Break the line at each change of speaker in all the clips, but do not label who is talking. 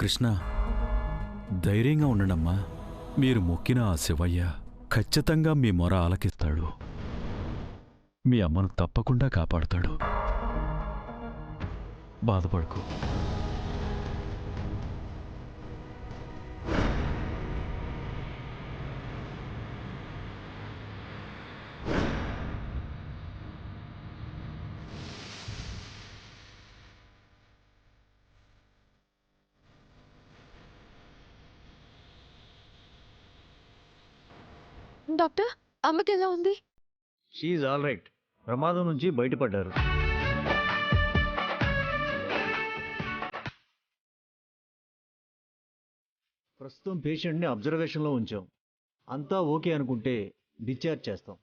కృష్ణ, ధైర్యంగా ఉండండమ్మా. మీరు మొక్కిన ఆ శివయ్య ఖచ్చితంగా మీ మొర ఆలకిస్తాడు. మీ అమ్మను తప్పకుండా కాపాడుతాడు. బాధపడకు.
డాక్టర్, అమ్మకి ఎలా ఉంది?
She's all right. ప్రమాదం నుంచి బయటపడ్డారు. ప్రస్తుతం పేషెంట్ని అబ్జర్వేషన్లో ఉంచాం. అంతా ఓకే అనుకుంటే డిశ్చార్జ్ చేస్తాం.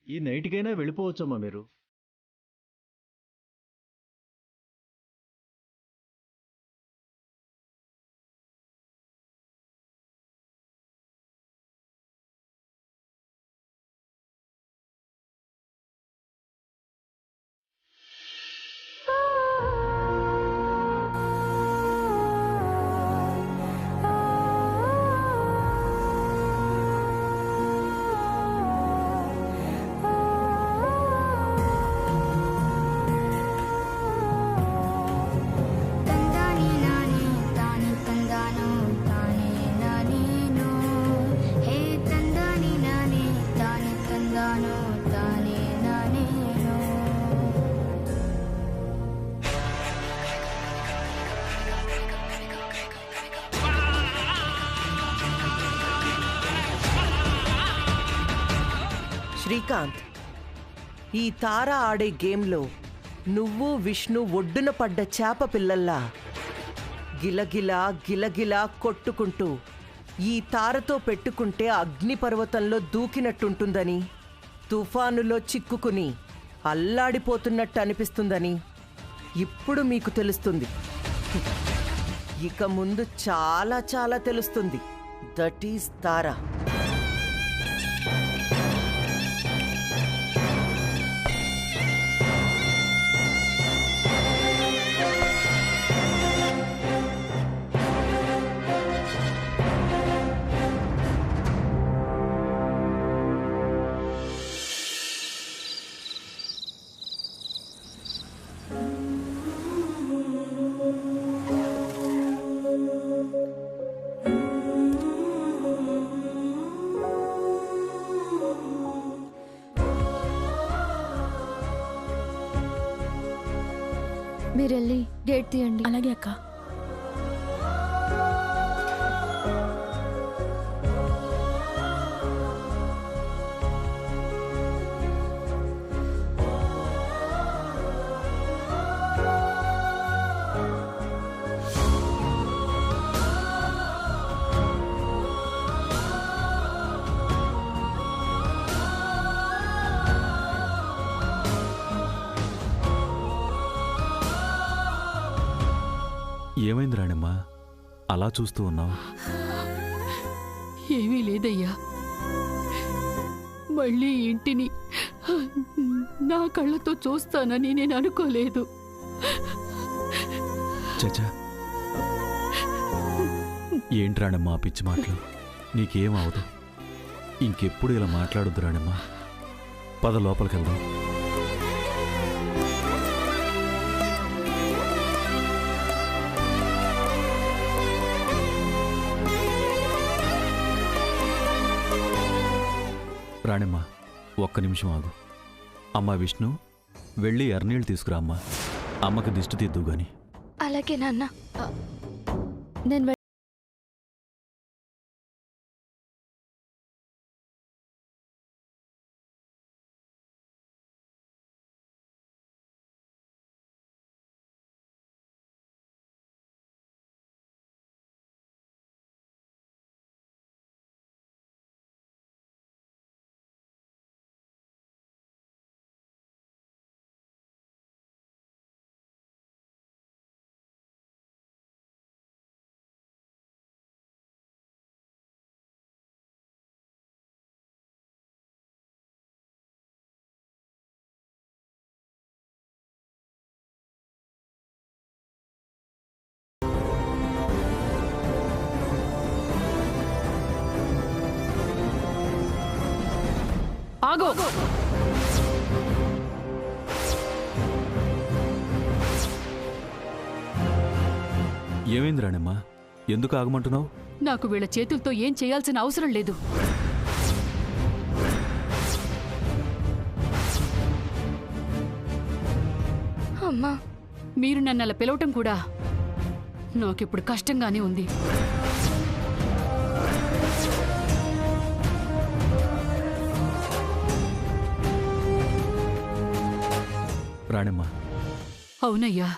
ఈ నైట్కైనా వెళ్ళిపోవచ్చమ్మా మీరు.
శ్రీకాంత్, ఈ తార ఆడే గేమ్లో నువ్వు విష్ణు ఒడ్డున పడ్డ చేప పిల్లల్లా గిలగిలా గిలగిలా కొట్టుకుంటూ ఈ తారతో పెట్టుకుంటే అగ్నిపర్వతంలో దూకినట్టుంటుందని, తుఫానులో చిక్కుకుని అల్లాడిపోతున్నట్టు అనిపిస్తుందని ఇప్పుడు మీకు తెలుస్తుంది. ఇక ముందు చాలా చాలా తెలుస్తుంది. That is Tara.
మీరెళ్ళి గేట్ తీయండి.
అలాగే అక్క.
ఏమైంది రాణమ్మా, అలా చూస్తూ ఉన్నావు?
ఏమీ లేదయ్యా. మళ్ళీ ఇంటిని నా కళ్ళతో చూస్తానని నేను అనుకోలేదు.
చచ్చా, ఏంటి రాణమ్మా పిచ్చి మాటలు? నీకేం అవదు. ఇంకెప్పుడు ఇలా మాట్లాడొద్దు రాణమ్మా. పద లోపలికి వెళ్దాం. రాణమ్మా, ఒక్క నిమిషం ఆగు. అమ్మా విష్ణు, వెళ్ళి ఎర్నీళ్ళు తీసుకురా అమ్మా. అమ్మకి దిష్టి తీద్దు గాని.
అలాగే నాన్న. నేను
ఆగు.
ఏమైంది రాణమ్మా? ఎందుకు ఆగమంటున్నావు?
నాకు వీళ్ళ చేతులతో ఏం చేయాల్సిన అవసరం లేదు.
అమ్మా,
మీరు నన్ను అలా పిలవటం కూడా నాకిప్పుడు కష్టంగానే ఉంది.
రాణమ్మా,
అవునయ్యా.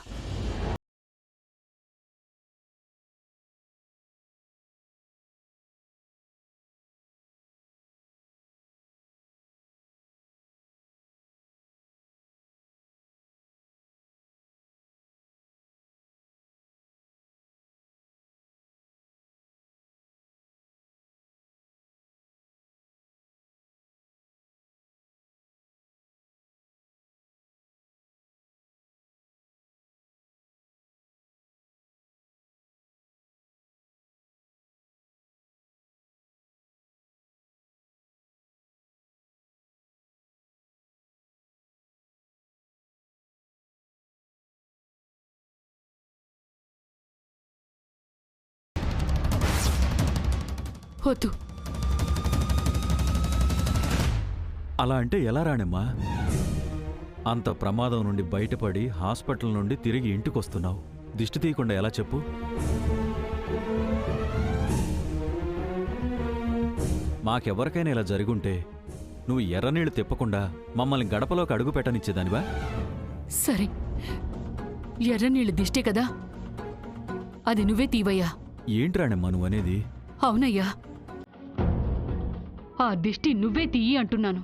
వద్దు.
అలా అంటే ఎలా రాణమ్మా? అంత ప్రమాదం నుండి బయటపడి హాస్పిటల్ నుండి తిరిగి ఇంటికొస్తున్నావు. దిష్టి తీయకుండా ఎలా చెప్పు? మాకెవరికైనా ఇలా జరుగుంటే నువ్వు ఎర్రనీళ్లు తిప్పకుండా మమ్మల్ని గడపలోకి అడుగు పెట్టనిచ్చేదానివా?
సరే, ఎర్రనీళ్ళు దిష్టే కదా, అది నువ్వే తీవయ్యా.
ఏంటి రాణమ్మా నువ్వనేది?
అవునయ్యా, ఆ దిష్టి నువ్వే తీయి అంటున్నాను.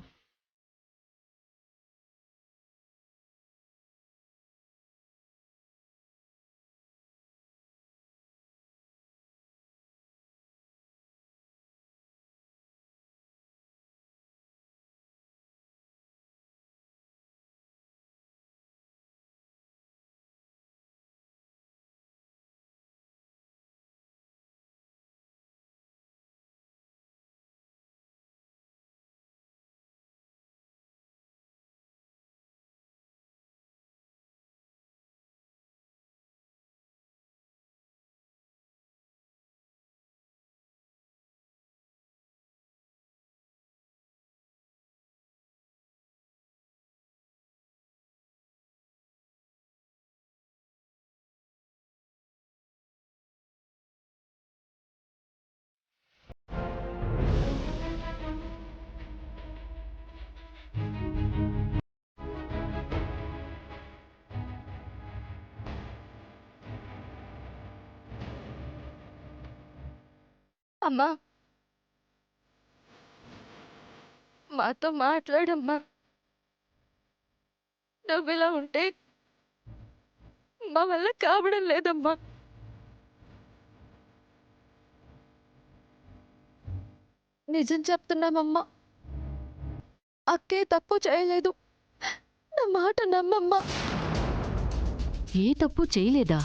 అమ్మా, మాతో మాట్లాడమ్మా. నువ్విలా ఉంటే మా వల్ల కావడం లేదమ్మా. నిజం చెప్తున్నామమ్మా, అక్కే తప్పు చేయలేదు. నా మాట నమ్మమ్మా.
ఏ తప్పు చేయలేదా?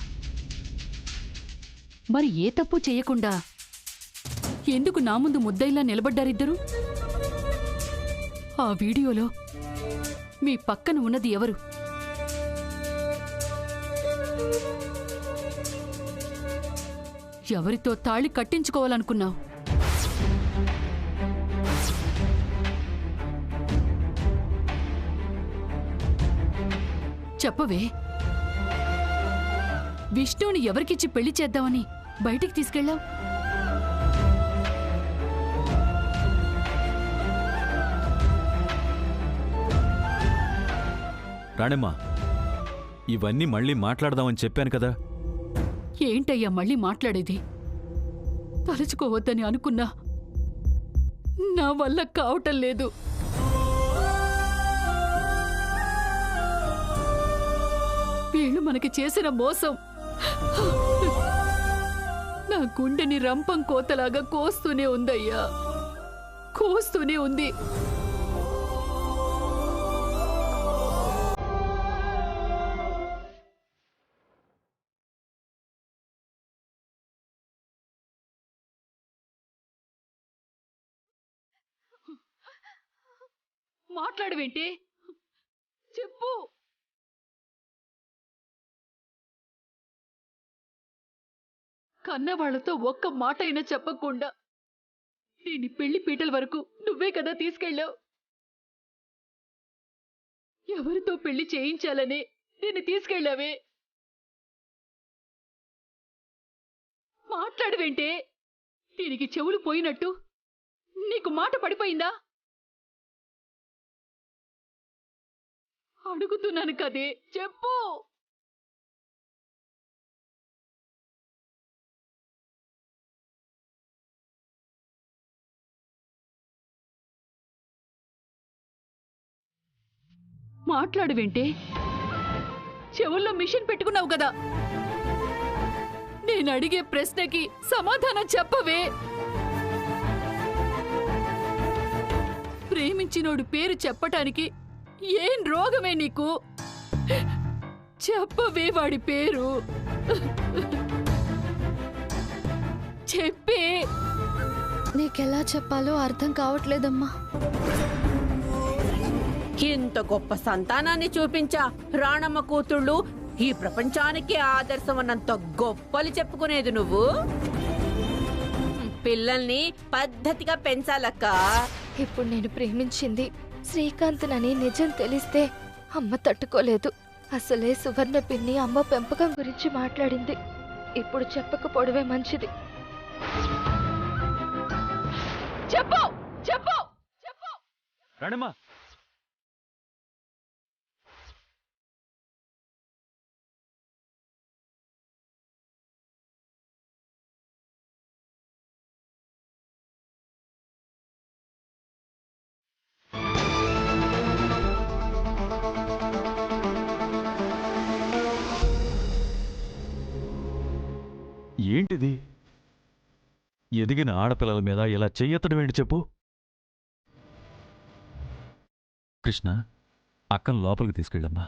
మరి ఏ తప్పు చేయకుండా ఎందుకు నా ముందు ముద్దయిలా నిలబడ్డారిద్దరు? ఆ వీడియోలో మీ పక్కన ఉన్నది ఎవరు? ఎవరితో తాళి కట్టించుకోవాలనుకున్నావు? చెప్పవే. విష్ణువుని ఎవరికిచ్చి పెళ్లి చేద్దామని బయటికి తీసుకెళ్ళావు?
రాణమ్మా, ఇవన్నీ మళ్ళీ మాట్లాడదామని చెప్పాను కదా.
ఏంటయ్యా మళ్ళీ మాట్లాడేది? తలుచుకోవద్దని అనుకున్నా, నా వల్ల కావటం లేదు. వీళ్ళు మనకి చేసిన మోసం నా గుండెని రంపం కోతలాగా కోస్తూనే ఉందయ్యా, కోస్తూనే ఉంది. మాట్లాడవేంటి? చెప్పు. కన్నవాళ్లతో ఒక్క మాట అయినా చెప్పకుండా దీని పెళ్లి పీటల వరకు నువ్వే కదా తీసుకెళ్ళావు. ఎవరితో పెళ్లి చేయించాలని దీన్ని తీసుకెళ్ళావే? మాట్లాడవేంటే? దీనికి చెవులు పోయినట్టు నీకు మాట పడిపోయిందా? అడుగుతున్నాను కదే, చెప్పు. మాట్లాడవేంటే? చెవుల్లో మిషన్ పెట్టుకున్నావు కదా. నేను అడిగే ప్రశ్నకి సమాధానం చెప్పవే. ప్రేమించినోడు పేరు చెప్పటానికి ఏం రోగమే నీకు? చెప్పవే వాడి పేరు. చెప్పే.
నీకెలా చెప్పాలో అర్థం కావట్లేదమ్మా.
ఇంత గొప్ప సంతానాన్ని చూపించా రాణమ్మ కూతుళ్ళు ఈ ప్రపంచానికి ఆదర్శం అన్నంత గొప్పలు చెప్పుకునేది నువ్వు. పిల్లల్ని పద్ధతిగా పెంచాలక్క.
ఇప్పుడు నేను ప్రేమించింది శ్రీకాంత్నని నిజం తెలిస్తే అమ్మ తట్టుకోలేదు. అసలే సువర్ణ పిన్ని అమ్మ పెంపకం గురించి మాట్లాడింది. ఇప్పుడు చెప్పకపోవడమే మంచిది.
చెప్పు, చెప్పు, చెప్పు.
రాణమ్మా, ఏంటిది? ఎదిగిన ఆడపిల్లల మీద ఇలా చెయ్యెత్తడం ఏంటి చెప్పు. కృష్ణ, అక్కను లోపలికి తీసుకెళ్ళమ్మా.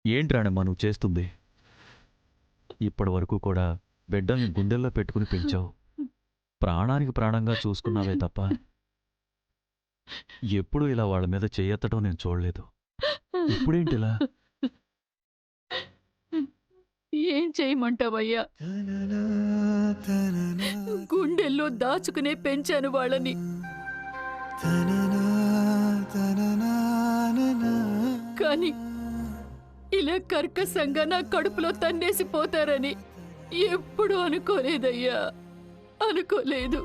ఏంటి రాణమ్మా నువ్వు చేస్తుంది? ఇప్పటి వరకు కూడా బిడ్డల్ని గుండెల్లో పెట్టుకుని పెంచావు. ప్రాణానికి ప్రాణంగా చూసుకున్నావే తప్ప ఎప్పుడూ ఇలా వాళ్ళ మీద చెయ్యెత్తడం నేను చూడలేదు. ఇప్పుడేంటిలా?
ఏం చేయమంటావయ్యా? గుండెల్లో దాచుకునే పెంచాను వాళ్ళని. కానీ ఇలా కర్కశంగా నా కడుపులో తన్నేసిపోతారని ఎప్పుడూ అనుకోలేదయ్యా, అనుకోలేదు.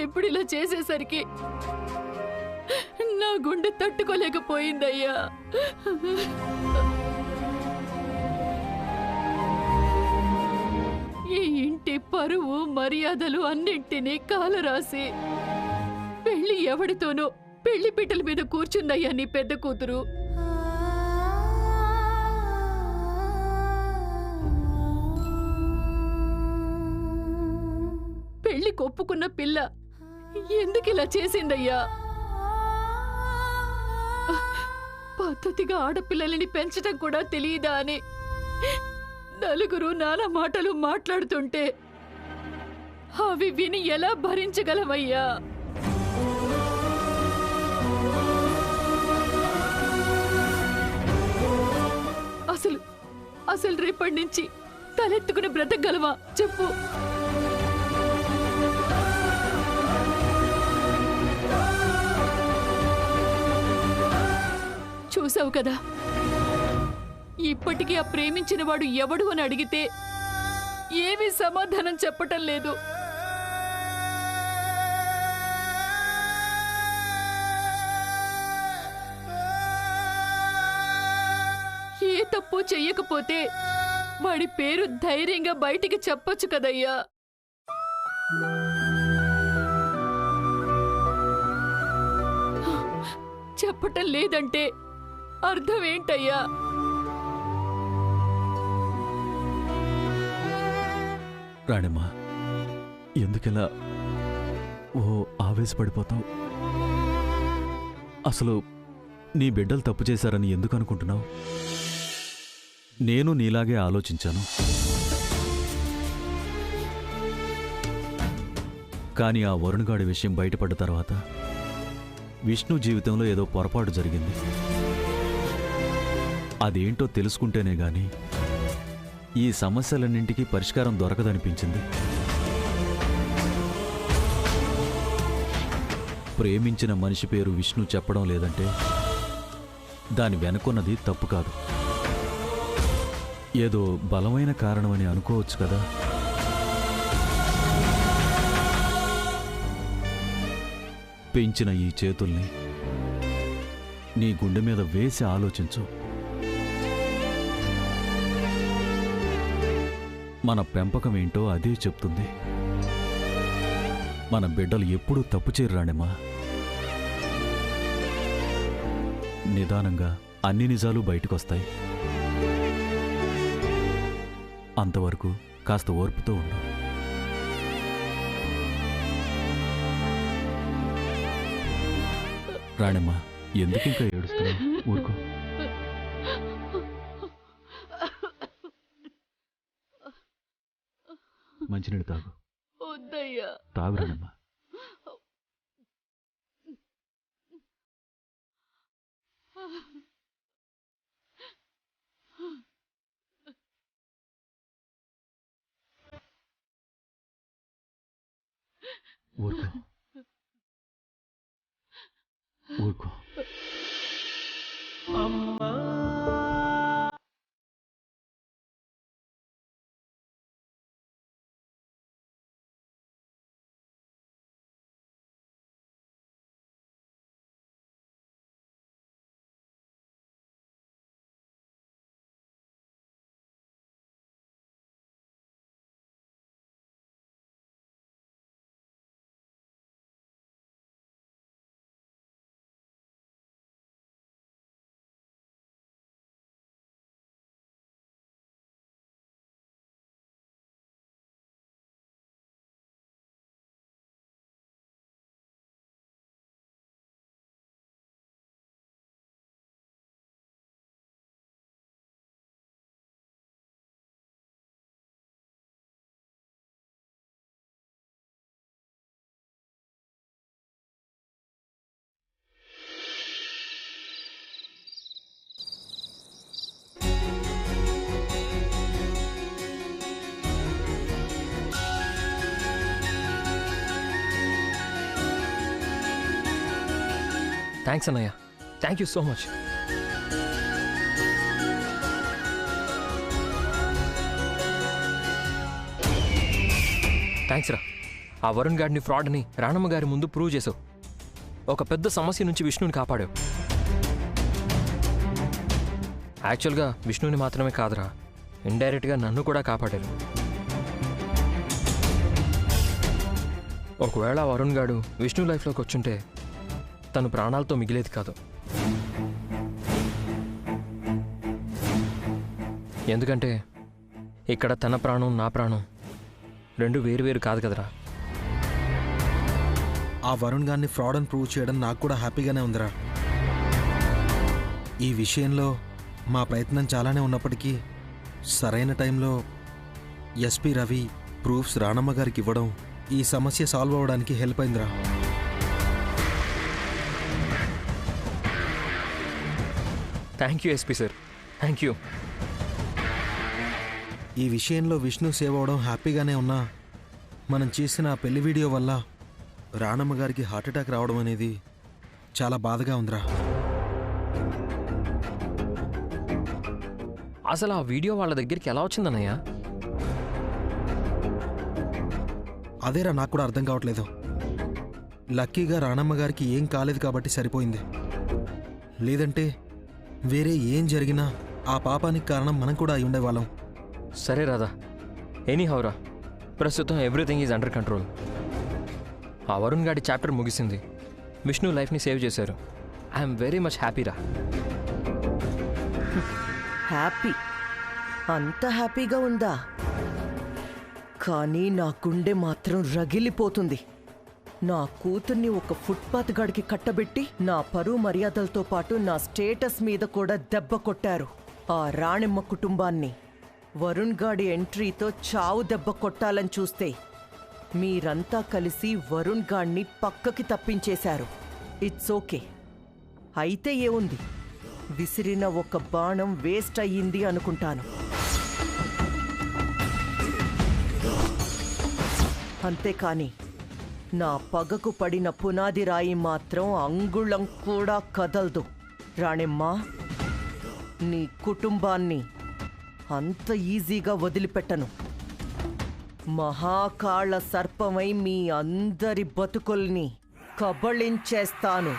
ఎప్పుడు ఇలా చేసేసరికి నా గుండె తట్టుకోలేకపోయిందయ్యా. ఈ ఇంటి పరువు మర్యాదలు అన్నింటినీ కాలరాసి పెళ్లి ఎవడితోనో పెళ్లి పీటల మీద కూర్చుందయ్యా నీ పెద్ద కూతురు. పెళ్లి కొప్పుకున్న పిల్ల ఎందుకు ఇలా చేసిందయ్యా? పద్ధతిగా ఆడపిల్లలని పెంచటం కూడా తెలియదా అని నలుగురు నానా మాటలు మాట్లాడుతుంటే అవి విని ఎలా భరించగలమయ్యా? అసలు రేపటి నుంచి తలెత్తుకుని బ్రతకగలవా చెప్పు. చూసావు కదా, ఇప్పటికీ ఆ ప్రేమించిన వాడు ఎవడు అని అడిగితే ఏమీ సమాధానం చెప్పటం లేదు. ఏ తప్పు చెయ్యకపోతే వాడి పేరు ధైర్యంగా బయటికి చెప్పొచ్చు కదయ్యా. చెప్పటం లేదంటే అర్థం ఏంటయ్యా?
రాణమ్మా, ఎందుకిలా ఆవేశపడిపోతావు? అసలు నీ బిడ్డలు తప్పు చేశారని ఎందుకు అనుకుంటున్నావు? నేను నీలాగే ఆలోచించాను. కానీ ఆ వరుణ్గాడి విషయం బయటపడ్డ తర్వాత విష్ణు జీవితంలో ఏదో పొరపాటు జరిగింది. అదేంటో తెలుసుకుంటేనే గాని ఈ సమస్యలన్నింటికీ పరిష్కారం దొరకదనిపించింది. ప్రేమించిన మనిషి పేరు విష్ణు చెప్పడం లేదంటే దాని వెనుకున్నది తప్పు కాదు, ఏదో బలమైన కారణమని అనుకోవచ్చు కదా. పెంచిన ఈ చేతుల్ని నీ గుండె మీద వేసి ఆలోచించు. మన పెంపకం ఏంటో అదే చెప్తుంది. మన బిడ్డలు ఎప్పుడూ తప్పు చేయరు రాణిమా. నిదానంగా అన్ని నిజాలు బయటకొస్తాయి. అంతవరకు కాస్త ఓర్పుతో ఉండు. రాణిమా, ఎందుకింకా ఏడుస్తున్నావు? ఊరుకో. మంచినీళ్ళు తాగు.
వద్దయ్యా.
తాగు రాణిమా. ఊరుకో ఊరుకో.
థ్యాంక్స్ అన్నయ్య, thank you so much. Thanks రా. ఆ వరుణ్ గాడిని ఫ్రాడ్ అని రాణమ్మ గారి ముందు ప్రూవ్ చేసావు. ఒక పెద్ద సమస్య నుంచి విష్ణుని కాపాడావు. యాక్చువల్గా విష్ణుని మాత్రమే కాదురా, ఇండైరెక్ట్గా నన్ను కూడా కాపాడారు. ఒకవేళ వరుణ్ గాడు విష్ణు లైఫ్లోకి వచ్చుంటే తను ప్రాణాలతో మిగిలేది కాదు. ఎందుకంటే ఇక్కడ తన ప్రాణం నా ప్రాణం రెండు వేరు కాదు కదరా.
ఆ వరుణ్ గారిని ఫ్రాడ్ అని ప్రూవ్ చేయడం నాకు కూడా హ్యాపీగానే ఉందిరా. ఈ విషయంలో మా ప్రయత్నం చాలానే ఉన్నప్పటికీ సరైన టైంలో ఎస్పీ రవి ప్రూఫ్స్ రాణమ్మ గారికి ఇవ్వడం ఈ సమస్య సాల్వ్ అవ్వడానికి హెల్ప్ అయిందిరా.
Thank you SP sir, thank you.
ఈ విషయంలో విష్ణు సేవ్ అవ్వడం హ్యాపీగానే ఉన్నా మనం చేసిన పెళ్లి వీడియో వల్ల రాణమ్మ గారికి హార్ట్అటాక్ రావడం అనేది చాలా బాధగా ఉందిరా.
అసలు ఆ వీడియో వాళ్ళ దగ్గరికి ఎలా వచ్చిందన్నయ్య?
అదేరా నాకు కూడా అర్థం కావట్లేదు. లక్కీగా రాణమ్మ గారికి ఏం కాలేదు కాబట్టి సరిపోయింది. లేదంటే వేరే ఏం జరిగినా ఆ పాపానికి కారణం మనం కూడా అయి ఉండేవాళ్ళం.
సరే రాదా, ఎనీ హౌరా, ప్రస్తుతం ఎవ్రీథింగ్ ఈజ్ అండర్ కంట్రోల్. ఆ వరుణ్ గాడి చాప్టర్ ముగిసింది, విష్ణు లైఫ్ని సేవ్ చేశారు. ఐఎమ్ వెరీ మచ్ హ్యాపీరా.
హ్యాపీ? అంత హ్యాపీగా ఉందా? కానీ నా గుండె మాత్రం రగిలిపోతుంది. నా కూతుర్ని ఒక ఫుట్పాత్ గడికి కట్టబెట్టి నా పరువు మర్యాదలతో పాటు నా స్టేటస్ మీద కూడా దెబ్బ కొట్టారు. ఆ రాణిమ్మ కుటుంబాన్ని వరుణ్ గాడి ఎంట్రీతో చావు దెబ్బ కొట్టాలని చూస్తే మీరంతా కలిసి వరుణ్ గాడిని పక్కకి తప్పించేశారు. It's okay. అయితే ఏముంది, విసిరిన ఒక బాణం వేస్ట్ అయ్యింది అనుకుంటాను. అంతేకాని నా పగకు పడిన పునాది రాయి మాత్రం అంగుళం కూడా కదలదు. రాణిమ్మ, నీ కుటుంబాన్ని అంత ఈజీగా వదిలిపెట్టను. మహాకాళ సర్పమై మీ అందరి బతుకుల్ని కబళించేస్తాను.